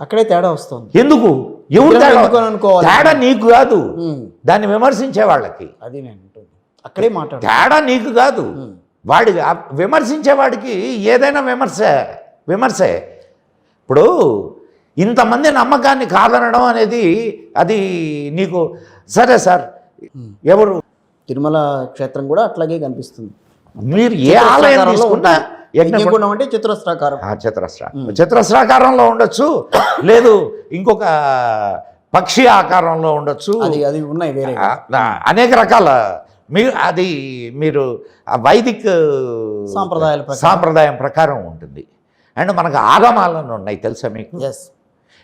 అక్కడే తేడా వస్తుంది. ఎందుకు? ఎవరు తేడా? అనుకోవాలి, తేడా నీకు కాదు, దాన్ని విమర్శించే వాళ్ళకి. అది నేను అక్కడే మాట్లాడు. తేడా నీకు కాదు, వాడి విమర్శించేవాడికి ఏదైనా విమర్శే. ఇప్పుడు ఇంతమంది నమ్మకాన్ని కాదనడం అనేది అది నీకు సరే సార్. ఎవరు? తిరుమల క్షేత్రం కూడా అట్లాగే కనిపిస్తుంది. మీరు ఏ ఆలయం తీసుకున్నా అంటే చతురస్రాకారం, చతురస్రాకారంలో ఉండొచ్చు, లేదు ఇంకొక పక్షి ఆకారంలో ఉండొచ్చు, అది ఉన్నాయి వేరే అనేక రకాల. మీరు వైదిక్ సాంప్రదాయం ప్రకారం ఉంటుంది. అండ్ మనకు ఆగమాలను ఉన్నాయి తెలుసా మీకు?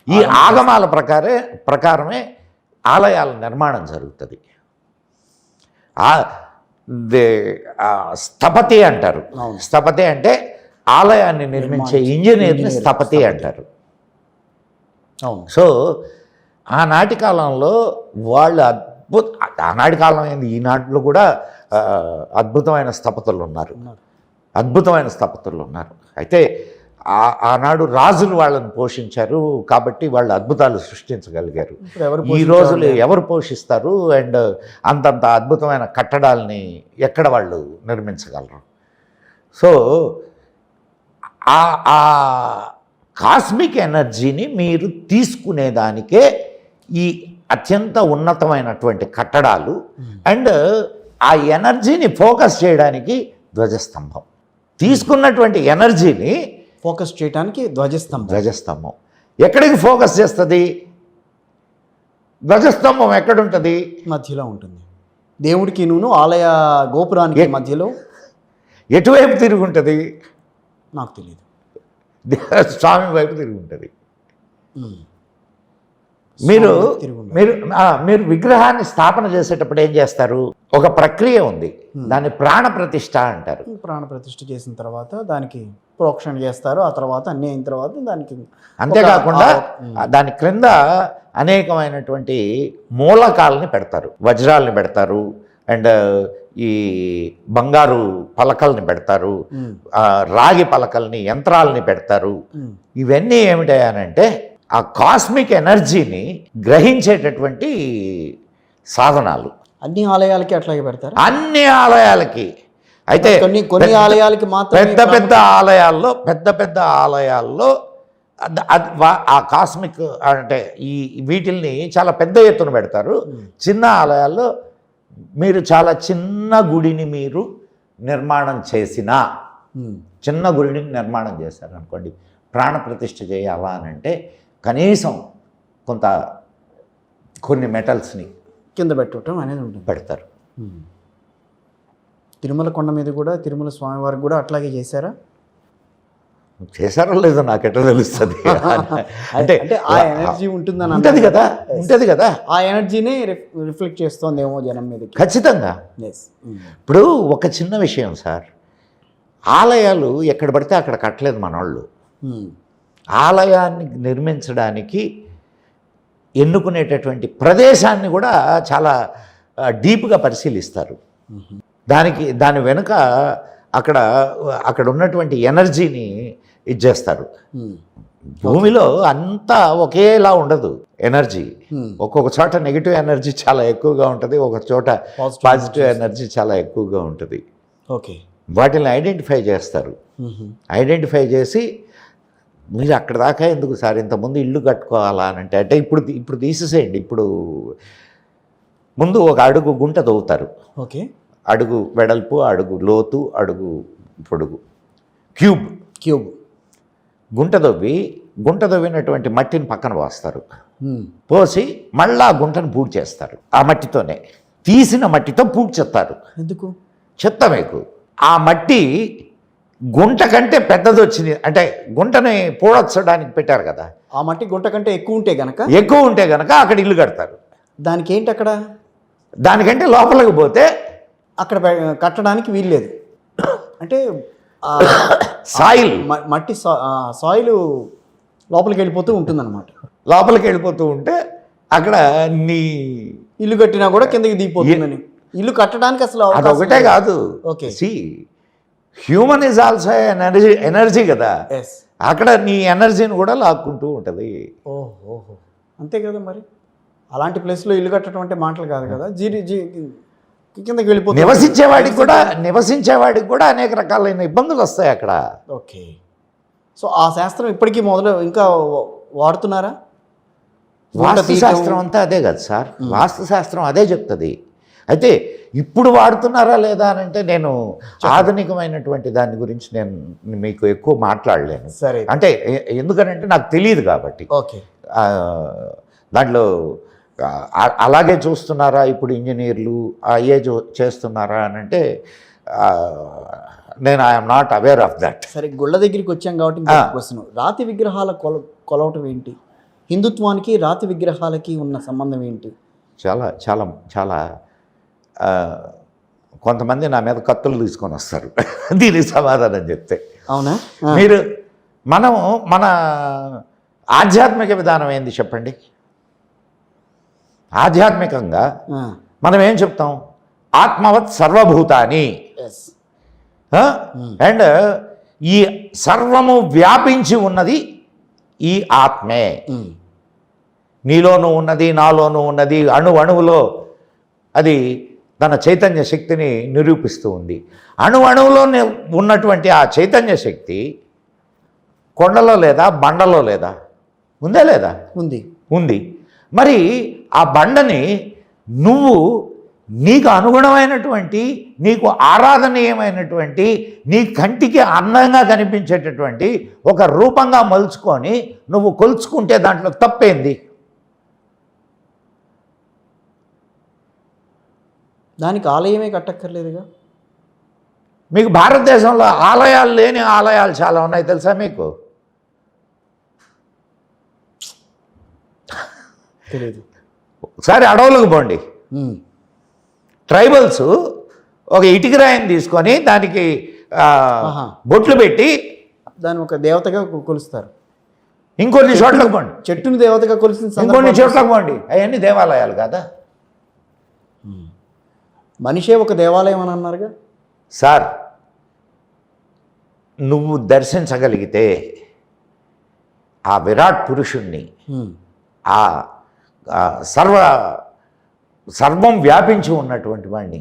ఈ ఆగమాల ప్రకారమే ఆలయాల నిర్మాణం జరుగుతుంది. స్థపతి అంటారు. స్థపతి అంటే ఆలయాన్ని నిర్మించే ఇంజనీర్ని స్థపతి అంటారు. సో ఆనాటి కాలంలో వాళ్ళు ఆనాటి కాలం ఏంది, ఈనాటిలో కూడా అద్భుతమైన స్థపతులు ఉన్నారు. అయితే ఆనాడు రాజులు వాళ్ళని పోషించారు కాబట్టి వాళ్ళు అద్భుతాలు సృష్టించగలిగారు. ఈ రోజులు ఎవరు పోషిస్తారు? అండ్ అంతంత అద్భుతమైన కట్టడాలని ఎక్కడ వాళ్ళు నిర్మించగలరు? సో ఆ కాస్మిక్ ఎనర్జీని మీరు తీసుకునేదానికే ఈ అత్యంత ఉన్నతమైనటువంటి కట్టడాలు, అండ్ ఆ ఎనర్జీని ఫోకస్ చేయడానికి ధ్వజస్తంభం. తీసుకున్నటువంటి ఎనర్జీని ఫోకస్ చేయడానికి ధ్వజస్తంభం ఎక్కడికి ఫోకస్ చేస్తుంది? ధ్వజస్తంభం ఎక్కడుంటుంది? మధ్యలో ఉంటుంది. దేవుడికి ఆలయ గోపురానికి మధ్యలో. ఎటువైపు తిరిగి ఉంటుంది? నాకు తెలియదు. స్వామి వైపు తిరిగి ఉంటుంది. మీరు విగ్రహాన్ని స్థాపన చేసేటప్పుడు ఏం చేస్తారు? ఒక ప్రక్రియ ఉంది, దాన్ని ప్రాణప్రతిష్ఠ అంటారు. ప్రాణప్రతిష్ఠ చేసిన తర్వాత దానికి ప్రోక్షణ చేస్తారు. ఆ తర్వాత అన్నీ అయిన తర్వాత దానికి అంతేకాకుండా దాని క్రింద అనేకమైనటువంటి మూలకాలని పెడతారు, వజ్రాలని పెడతారు, అండ్ ఈ బంగారు పలకల్ని పెడతారు, రాగి పలకల్ని, యంత్రాలని పెడతారు. ఇవన్నీ ఏమిటాయనంటే ఆ కాస్మిక్ ఎనర్జీని గ్రహించేటటువంటి సాధనాలు. అన్ని ఆలయాలకి అట్లాగే పెడతారు. అన్ని ఆలయాలకి. అయితే కొన్ని ఆలయాలకి మాత్రం పెద్ద ఆలయాల్లో ఆ కాస్మిక్ అంటే వీటిల్ని చాలా పెద్ద ఎత్తున పెడతారు. చిన్న ఆలయాల్లో మీరు చాలా చిన్న గుడిని మీరు నిర్మాణం చేశారనుకోండి, ప్రాణప్రతిష్ఠ చేయాలా అని అంటే కనీసం కొన్ని మెటల్స్ని కింద పెట్టడం అనేది ఉంటుంది, పెడతారు. తిరుమల కొండ మీద కూడా తిరుమల స్వామివారికి కూడా అట్లాగే చేశారో లేదో నాకెట్లా తెలుస్తుంది? అంటే ఆ ఎనర్జీ ఉంటుంది కదా, ఆ ఎనర్జీని రిఫ్లెక్ట్ చేస్తోందేమో జనం మీద. ఖచ్చితంగా. ఇప్పుడు ఒక చిన్న విషయం సార్, ఆలయాలు ఎక్కడ పడితే అక్కడ కట్టలేదు మనోళ్ళు. ఆలయాన్ని నిర్మించడానికి ఎన్నుకునేటటువంటి ప్రదేశాన్ని కూడా చాలా డీప్గా పరిశీలిస్తారు. దాని వెనుక అక్కడ ఉన్నటువంటి ఎనర్జీని ఇచ్చేస్తారు. భూమిలో అంతా ఒకేలా ఉండదు ఎనర్జీ. ఒక్కొక్క చోట నెగిటివ్ ఎనర్జీ చాలా ఎక్కువగా ఉంటుంది, ఒక చోట పాజిటివ్ ఎనర్జీ చాలా ఎక్కువగా ఉంటుంది. వాటిని ఐడెంటిఫై చేస్తారు. ఐడెంటిఫై చేసి మీరు అక్కడ దాకా ఎందుకు సార్, ఇంతకుముందు ఇల్లు కట్టుకోవాలా అని అంటే ఇప్పుడు తీసేసేయండి. ఇప్పుడు ముందు ఒక అడుగు గుంట తవ్వుతారు. అడుగు వెడల్పు, అడుగు లోతు, అడుగు పొడుగు, క్యూబ్ గుంట తవ్వినటువంటి మట్టిని పక్కన పోస్తారు. పోసి మళ్ళా గుంటను పూర్తి చేస్తారు. ఆ మట్టితోనే, తీసిన మట్టితో పూర్తి చేస్తారు. ఎందుకు చెప్తా మీకు. ఆ మట్టి గుంట కంటే పెద్దది వచ్చింది అంటే గుంటని పూడ్చడానికి పెట్టారు కదా, ఆ మట్టి గుంట కంటే ఎక్కువ ఉంటే గనక అక్కడ ఇల్లు కడతారు. దానికి ఏంటి అక్కడ? దానికంటే లోపలికి పోతే అక్కడ కట్టడానికి వీల్లేదు. అంటే సాయిల్, మట్టి సాయిల్ లోపలికి వెళ్ళిపోతూ ఉంటుందన్నమాట. లోపలికి వెళ్ళిపోతూ ఉంటే అక్కడ నీ ఇల్లు కట్టినా కూడా కిందకి దిగిపోతుందని. ఇల్లు కట్టడానికి అసలు అదొకటే కాదు. హ్యూమన్ ఈజ్ ఆల్సో ఎనర్జీ కదా. అక్కడ నీ ఎనర్జీని కూడా లాక్కుంటూ ఉంటుంది. ఓహో, అంతే కదా మరి. అలాంటి ప్లేస్లో ఇల్లు కట్టడం అంటే మాటలు కాదు కదా. కిందకి వెళ్ళిపోతుంది. నివసించేవాడికి కూడా అనేక రకాలైన ఇబ్బందులు వస్తాయి అక్కడ. ఓకే. సో ఆ శాస్త్రం ఇప్పటికీ ఇంకా వాడుతున్నారా? వాస్తుశాస్త్రం అంతా అదే కదా సార్, వాస్తుశాస్త్రం అదే చెప్తుంది. అయితే ఇప్పుడు వాడుతున్నారా లేదా అని అంటే నేను ఆధునికమైనటువంటి దాని గురించి నేను మీకు ఎక్కువ మాట్లాడలేను. సరే. అంటే ఎందుకనంటే నాకు తెలియదు కాబట్టి. ఓకే. దాంట్లో అలాగే చూస్తున్నారా ఇప్పుడు ఇంజనీర్లు అయ్యే చేస్తున్నారా అని అంటే నేను I'm not aware of that. సరే, గుళ్ళ దగ్గరికి వచ్చాం కాబట్టి క్వశ్చన్, రాతి విగ్రహాల కొలవటం ఏంటి? హిందుత్వానికి రాతి విగ్రహాలకి ఉన్న సంబంధం ఏంటి? చాలా చాలా చాలా కొంతమంది నా మీద కత్తులు తీసుకొని వస్తారు దీనికి సమాధానం చెప్తే. అవునా? మీరు మన ఆధ్యాత్మిక విధానం ఏంది చెప్పండి? ఆధ్యాత్మికంగా మనం ఏం చెప్తాం? ఆత్మవత్ సర్వభూతాని. అండ్ ఈ సర్వము వ్యాపించి ఉన్నది ఈ ఆత్మే. నీలోనూ ఉన్నది, నాలోనూ ఉన్నది, అణువులో అది తన చైతన్య శక్తిని నిరూపిస్తూ ఉంది. అణువులో ఉన్నటువంటి ఆ చైతన్య శక్తి కొండలో లేదా, బండలో లేదా? ఉందా లేదా? ఉంది. మరి ఆ బండని నువ్వు నీకు అనుగుణమైనటువంటి, నీకు ఆరాధనీయమైనటువంటి, నీ కంటికి అందంగా కనిపించేటటువంటి ఒక రూపంగా మలుచుకొని నువ్వు కొలుచుకుంటే దాంట్లో తప్పేంది? దానికి ఆలయమే కట్టక్కర్లేదుగా. మీకు భారతదేశంలో ఆలయాలు లేని ఆలయాలు చాలా ఉన్నాయి తెలుసా మీకు? తెలియదు. ఒకసారి అడవులకు పోండి. ట్రైబల్స్ ఒక ఇటుక రాయిని తీసుకొని దానికి బొట్లు పెట్టి దాన్ని ఒక దేవతగా కొలుస్తారు. ఇంకొన్ని చోట్లకు పోండి, చెట్టుని దేవతగా కొలిసిన ఇంకొన్ని చోట్లకు పోండి, అవన్నీ దేవాలయాలు కాదా? మనిషే ఒక దేవాలయం అని అన్నారుగా సార్. నువ్వు దర్శించగలిగితే ఆ విరాట్ పురుషుణ్ణి, ఆ సర్వం వ్యాపించి ఉన్నటువంటి వాడిని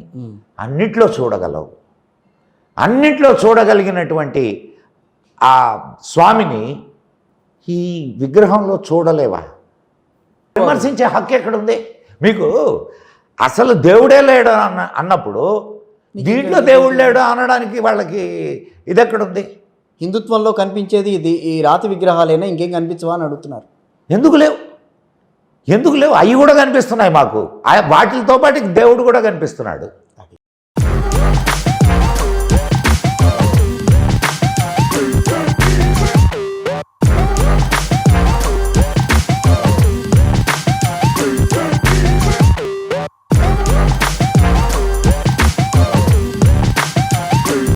అన్నిట్లో చూడగలవు. అన్నిట్లో చూడగలిగినటువంటి ఆ స్వామిని ఈ విగ్రహంలో చూడలేవా? విమర్శించే హక్కు ఎక్కడుంది మీకు? అసలు దేవుడే లేడు అన్నప్పుడు దీంట్లో దేవుడు లేడు అనడానికి వాళ్ళకి ఇది ఎక్కడుంది? హిందుత్వంలో కనిపించేది ఇది, ఈ రాతి విగ్రహాలైనా ఇంకేం కనిపించవా అని అడుగుతున్నారు. ఎందుకు లేవు? అవి కూడా కనిపిస్తున్నాయి మాకు. వాటితో పాటు దేవుడు కూడా కనిపిస్తున్నాడు.